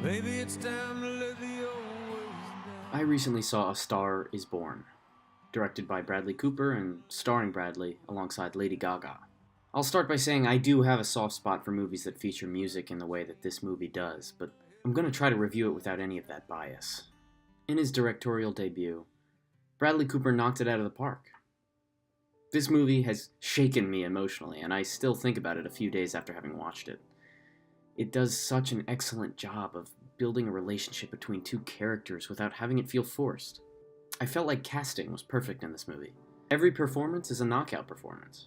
Maybe it's time to let the old ways die. I recently saw A Star Is Born, directed by Bradley Cooper and starring Bradley alongside Lady Gaga. I'll start by saying I do have a soft spot for movies that feature music in the way that this movie does, but I'm going to try to review it without any of that bias. In his directorial debut, Bradley Cooper knocked it out of the park. This movie has shaken me emotionally, and I still think about it a few days after having watched it. It does such an excellent job of building a relationship between two characters without having it feel forced. I felt like casting was perfect in this movie. Every performance is a knockout performance.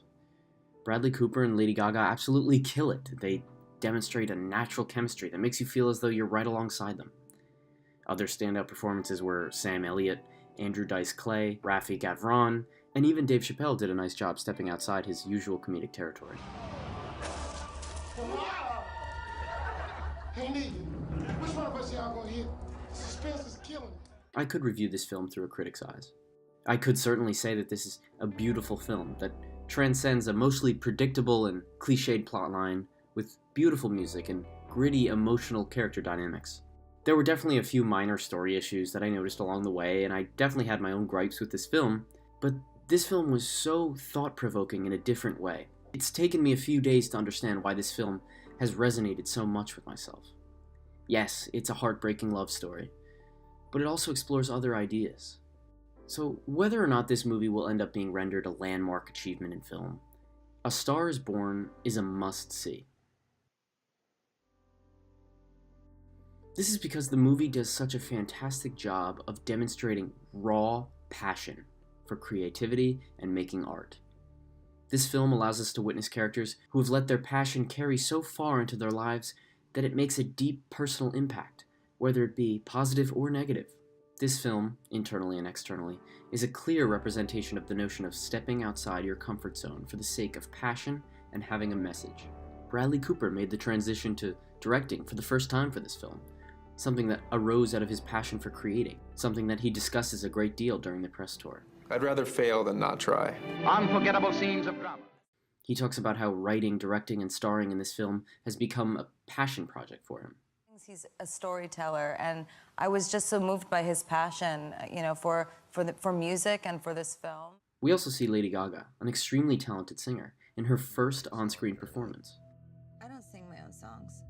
Bradley Cooper and Lady Gaga absolutely kill it. They demonstrate a natural chemistry that makes you feel as though you're right alongside them. Other standout performances were Sam Elliott, Andrew Dice Clay, Rafi Gavron, and even Dave Chappelle did a nice job stepping outside his usual comedic territory. Hey, nigga, which one of us y'all gonna hit? The suspense is killing me. I could review this film through a critic's eyes. I could certainly say that this is a beautiful film that transcends a mostly predictable and cliched plotline with beautiful music and gritty emotional character dynamics. There were definitely a few minor story issues that I noticed along the way, and I definitely had my own gripes with this film, but this film was so thought-provoking in a different way. It's taken me a few days to understand why this film has resonated so much with myself. Yes, it's a heartbreaking love story, but it also explores other ideas. So whether or not this movie will end up being rendered a landmark achievement in film, A Star Is Born is a must-see. This is because the movie does such a fantastic job of demonstrating raw passion for creativity and making art. This film allows us to witness characters who have let their passion carry so far into their lives that it makes a deep personal impact, whether it be positive or negative. This film, internally and externally, is a clear representation of the notion of stepping outside your comfort zone for the sake of passion and having a message. Bradley Cooper made the transition to directing for the first time for this film, something that arose out of his passion for creating, something that he discusses a great deal during the press tour. I'd rather fail than not try. Unforgettable scenes of drama. He talks about how writing, directing, and starring in this film has become a passion project for him. He's a storyteller, and I was just so moved by his passion, for music and for this film. We also see Lady Gaga, an extremely talented singer, in her first on-screen performance. I don't sing my own songs.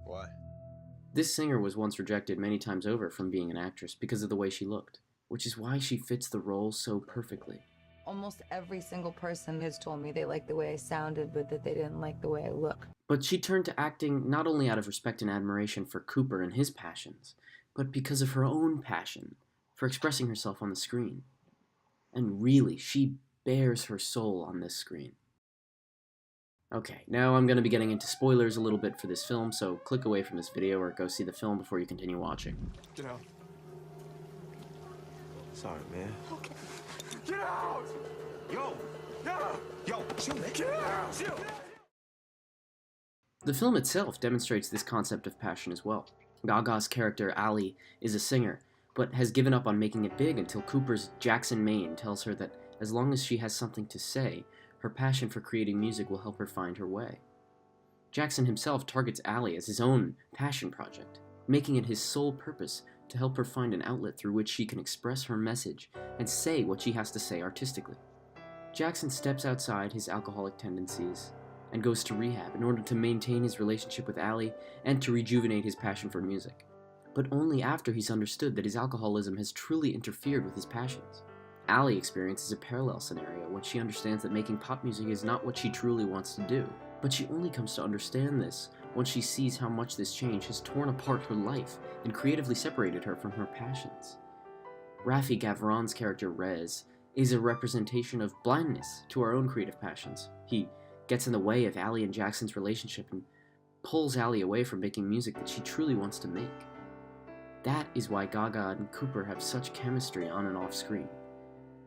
Why? This singer was once rejected many times over from being an actress because of the way she looked, which is why she fits the role so perfectly. Almost every single person has told me they like the way I sounded, but that they didn't like the way I look. But she turned to acting not only out of respect and admiration for Cooper and his passions, but because of her own passion for expressing herself on the screen. And really, she bears her soul on this screen. Okay, now I'm going to be getting into spoilers a little bit for this film, so click away from this video or go see the film before you continue watching. Get out. Sorry, man. Okay. Get out! Yo! No! Yo! Chill, man. Get out! Chill! The film itself demonstrates this concept of passion as well. Gaga's character, Ali, is a singer, but has given up on making it big until Cooper's Jackson Maine tells her that as long as she has something to say, her passion for creating music will help her find her way. Jackson himself targets Ali as his own passion project, making it his sole purpose to help her find an outlet through which she can express her message and say what she has to say artistically. Jackson steps outside his alcoholic tendencies and goes to rehab in order to maintain his relationship with Ali and to rejuvenate his passion for music, but only after he's understood that his alcoholism has truly interfered with his passions. Ali experiences a parallel scenario when she understands that making pop music is not what she truly wants to do, but she only comes to understand this once she sees how much this change has torn apart her life and creatively separated her from her passions. Rafi Gavron's character Rez is a representation of blindness to our own creative passions. He gets in the way of Ali and Jackson's relationship and pulls Ali away from making music that she truly wants to make. That is why Gaga and Cooper have such chemistry on and off screen,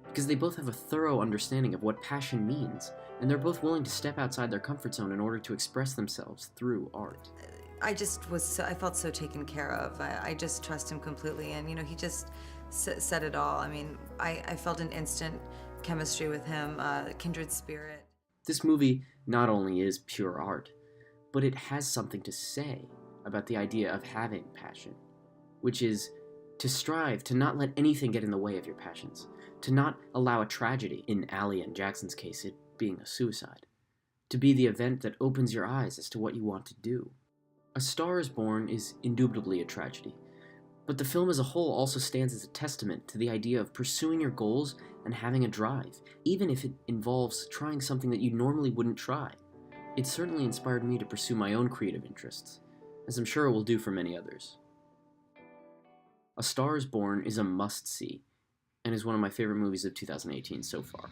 because they both have a thorough understanding of what passion means, and they're both willing to step outside their comfort zone in order to express themselves through art. I felt so taken care of. I just trust him completely, and he just said it all. I mean, I felt an instant chemistry with him, kindred spirit. This movie not only is pure art, but it has something to say about the idea of having passion, which is to strive to not let anything get in the way of your passions, to not allow a tragedy, in Allie and Jackson's case it being a suicide, to be the event that opens your eyes as to what you want to do. A Star is Born is indubitably a tragedy, but the film as a whole also stands as a testament to the idea of pursuing your goals and having a drive, even if it involves trying something that you normally wouldn't try. It certainly inspired me to pursue my own creative interests, as I'm sure it will do for many others. A Star is Born is a must-see, and is one of my favorite movies of 2018 so far.